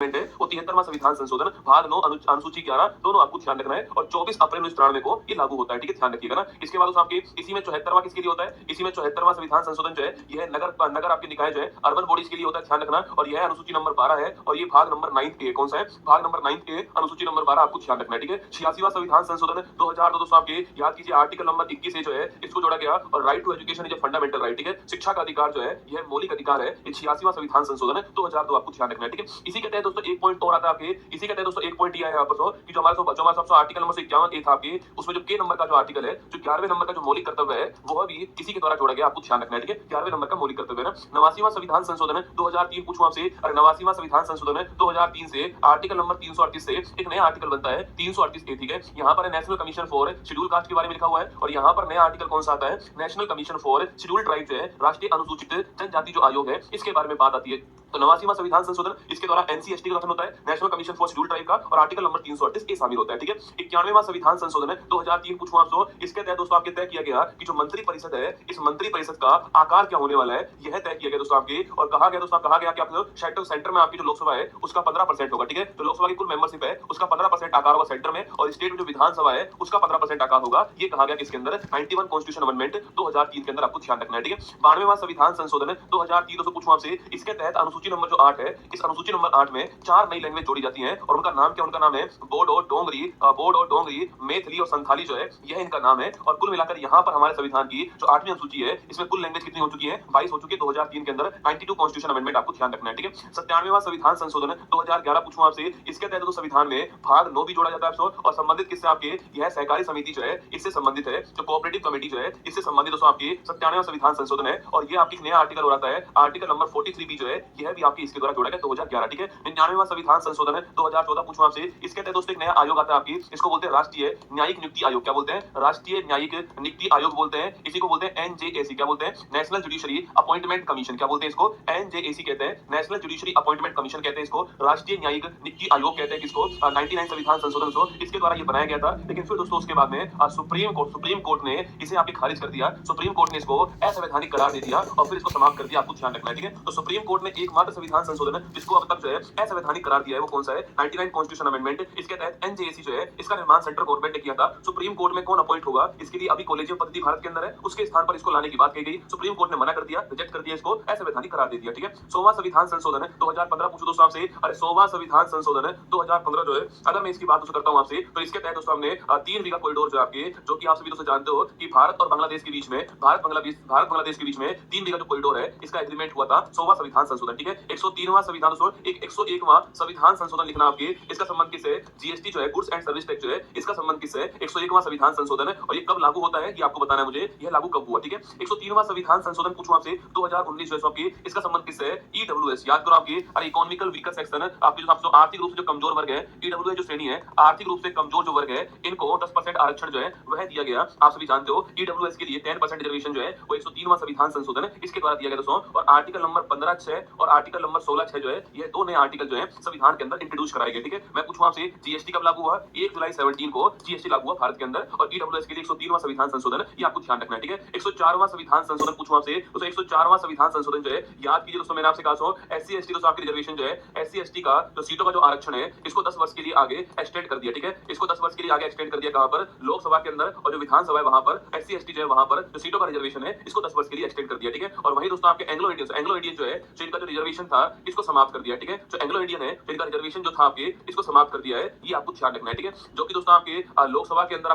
है वो 73वां संविधान संशोधन भाग 9 अनुसूची 11 दोनों आपको ध्यान रखना है और 24 अप्रैल 1993 को ये लागू होता है। ठीक है, ध्यान रखिएगा ना। इसके बाद आपके इसी में 74वां किसके लिए होता है? इसी में 74वां संविधान संशोधन जो है यह नगर आपके निकाय जो है अर्बन बॉडीज के लिए होता है, ध्यान रखना। और यह अनुसूची नंबर 12 है और ये भाग नंबर 9 ए कौन सा है? भाग नंबर 9 ए अनुसूची नंबर 12 आपको ध्यान रखना है। ठीक है, 86वां संविधान संशोधन 2002 दोस्तों आपके याद कीजिए आर्टिकल नंबर 21 से जो है इसको जोड़ा गया और right to education is a fundamental right. ठीक है, शिक्षा का अधिकार जो है यह मौलिक अधिकार है। 86वां संविधान संशोधन 2002 आपको ध्यान रखना है। ठीक है, इसी के तहत दोस्तों एक पॉइंट और आता है आपके, इसी के तहत दोस्तों एक पॉइंट यह है आपको कि जो हमारा आर्टिकल नंबर 51 ए था आपके, उसमें जो के नंबर का जो आर्टिकल है, जो 11वें नंबर का जो मौलिक कर्तव्य है वो भी किसी के द्वारा जोड़ा गया, आपको ध्यान रखना है। ठीक है, 11वें नंबर का मौलिक कर्तव्य है ना। 89वां संविधान संशोधन 2003 पूछूं आपसे, और 89वां संविधान संशोधन 2003 से आर्टिकल नंबर 338 से एक नया आर्टिकल बनता है 338 ए। ठीक है, यहाँ पर national commission for schedule caste के बारे में लिखा हुआ है और यहाँ पर नया आर्टिकल कौन सा आता है? National commission for schedule tribe जो है राष्ट्रीय अनुसूचित जनजाति जो आयोग है इसके बारे में बात आती है। तो 89वां संविधान संशोधन इसके द्वारा एनसीएसटी का गठन होता है, national commission for schedule tribe का, और आर्टिकल नंबर 338 ए शामिल होता है। ठीक है, 91वां संविधान संशोधन 2003 पूछूं आपसे, इसके तहत दोस्तों आपके तय किया गया कि जो मंत्री परिषद है इस मंत्री परिषद का आकार क्या होने वाला है यह तय किया गया दोस्तों आपके, और कहा गया कि आप सेंटर में आपकी जो लोकसभा है उसका 15% होगा। ठीक है, तो लोकसभा की कुल मेंबरशिप है उसका 15% आकार होगा सेंटर में, और स्टेट में जो विधानसभा है उसका 15% आकार होगा। ये कहा गया किसके अंदर? 91 कॉन्स्टिट्यूशन अमेंडमेंट 2003 के अंदर, आपको ध्यान रखना है। ठीक है, 92वां संविधान संशोधन 2003 दोस्तों पूछूं आपसे, इसके तहत अनुसूची नंबर जो 8 है, इस अनुसूची नंबर 8 में 4 नई लैंग्वेज जोड़ी जाती हैं और उनका नाम क्या? उनका नाम है बोडो, डोंगरी, मैथिली और संथाली जो है यह इनका नाम है। और कुल मिलाकर यहाँ पर हमारे संविधान की जो 8वीं अनुसूची है इसमें कुल लैंग्वेज कितनी हो चुकी है? 22 हो चुकी है 2003 के अंदर। 92 कॉन्स्टिट्यूशन अमेंडमेंट, आपको ध्यान रखना है। ठीक है, 97वां संविधान संशोधन 2011 पूछूं आपसे, इसके तहत तो संविधान में भाग 9 भी जोड़ा जाता है और संबंधित किससे? आपके यह सहकारी समिति जो है इससे संबंधित है, जो कोऑपरेटिव कमेटी जो है इससे संबंधित दोस्तों आपकी 97वां संविधान संशोधन है। और ये आपकी नया आर्टिकल हो रहा है आर्टिकल नंबर 43 भी जो है यह भी आपकी इसके द्वारा जोड़ा गया 2011। ठीक है, 99वां संविधान संशोधन 2014 पूछूं आपसे, इसके तहत दोस्तों एक नया आयोग आता है आपकी, इसको बोलते हैं राष्ट्रीय न्यायिक नियुक्ति आयोग। क्या बोलते हैं? राष्ट्रीय न्यायिक नियुक्ति आयोग बोलते हैं। इसी को बोलते हैं एनजेएसी। क्या बोलते हैं? National judiciary appointment commission. क्या बोलते हैं इसको? एनजेएसी कहते हैं, नेशनल जुडिशरी अपॉइंटमेंट कमीशन कहते हैं इसको, राष्ट्रीय न्यायिक नियुक्ति आयोग कहते हैं किसको? 99 संविधान संशोधन सो इसके द्वारा ये बनाया गया था। लेकिन फिर दोस्तों उसके बाद में सुप्रीम कोर्ट ने इसे आपके खारिज कर दिया। सुप्रीम कोर्ट ने इसको असंवैधानिक करार दे दिया और फिर इसको समाप्त कर दिया, आपको ध्यान रखना है। ठीक है, तो सुप्रीम कोर्ट ने एकमात्र संविधान संशोधन जिसको अब तक जो है असंवैधानिक करार दिया है वो कौन सा है? 99 कॉन्स्टिट्यूशन अमेंडमेंट। इसके तहत एनजेएसी जो है इसका निर्माण सेंट्रल गवर्नमेंट ने किया था। सुप्रीम कोर्ट में कौन अपॉइंट होगा इसके लिए? अभी कॉलेजियम पद्धति भारत के अंदर है, उसके स्थान पर इसको लाने की बात कही गई। सुप्रीम कोर्ट ने मना कर दिया, रिजेक्ट कर दिया, इसको असंवैधानिक करार दे दिया। ठीक है, 100वां संविधान संशोधन 2015 पूछो दोस्तों आपसे, अरे 100वां संविधान संशोधन 2015 जो है अगर मैं इसकी बात करता हूं आपसे, तो इसके तहत दोस्तों हमने 3 बीघा कॉरिडोर जो आपके, जो कि आप सभी दोस्तों जानते हो कि भारत और बांग्लादेश के बीच में, भारत बांग्लादेश के बीच में 3 बीघा जो कॉरिडोर है इसका एग्रीमेंट हुआ था। 100वां संविधान संशोधन। ठीक है, 103वां संविधान दोस्तों 101वां संविधान संशोधन लिखना आपके, इसका संबंध किससे? जीएसटी जो है गुड्स एंड सर्विस टैक्स जो है इसका संबंध किससे? 101वां संविधान संशोधन है। और ये कब लागू होता है ये आपको बताना है मुझे, यह लागू कब हुआ। ठीक है, 103वां संविधान संशोधन पूछूं आपसे 2019 जो है आपकी, इसका संबंध किससे? ईडब्ल्यूएस। याद करो आपकी, अरे इकोनॉमिकल वीकर सेक्शन, आपके जो आर्थिक रूप से जो कमजोर वर्ग है, ईडब्ल्यूएस जो श्रेणी है आर्थिक रूप से कमजोर जो वर्ग है इनको 10% आरक्षण जो है वह दिया गया। आप सभी जानते हो ईडब्ल्यूएस के लिए 10% रिजर्वेशन जो है वो 103वां संविधान संशोधन इसके द्वारा दिया गया दोस्तों। और आर्टिकल नंबर 15(6) और आर्टिकल नंबर 16(6) जो है ये दो नए आर्टिकल जो है संविधान के अंदर इंट्रोड्यूस कराए गए। ठीक है, मैं पूछूं आपसे जीएसटी कब लागू हुआ? 1 जुलाई 17 को जीएसटी लागू हुआ भारत के अंदर, और ईडब्ल्यूएस के लिए 103वां संविधान संशोधन ये आपको ध्यान रखना है। ठीक है, 104वां संविधान संशोधन पूछूं आपसे, तो 104वां संविधान संशोधन जो है याद कीजिए दोस्तों, मैंने आपसे कहा एससी एसटी दोस्तों आपकी रिजर्वेशन जो है, एससी एसटी का जो सीटों का जो आरक्षण है इसको 10 वर्ष के लिए आगे एक्सटेंड कर दिया। ठीक है, इसको 10 वर्ष के लिए आगे एक्सटेंड कर दिया, कहां पर? लोकसभा के अंदर, और जो विधानसभा है वहां पर एससी एसटी जो है वहां पर जो सीटों का रिजर्वेशन है इसको 10 वर्ष के लिए एक्सटेंड कर दिया। ठीक है, और वही दोस्तों आपके एंग्लो इंडियन जो है जो इनका जो रिजर्वेशन था इसको समाप्त कर दिया। ठीक है, जो एंग्लो इंडियन है इनका रिजर्वेशन जो था आपके इसको समाप्त कर दिया है, ये आपको ध्यान रखना है। ठीक है, जो कि दोस्तों आपके लोकसभा के अंदर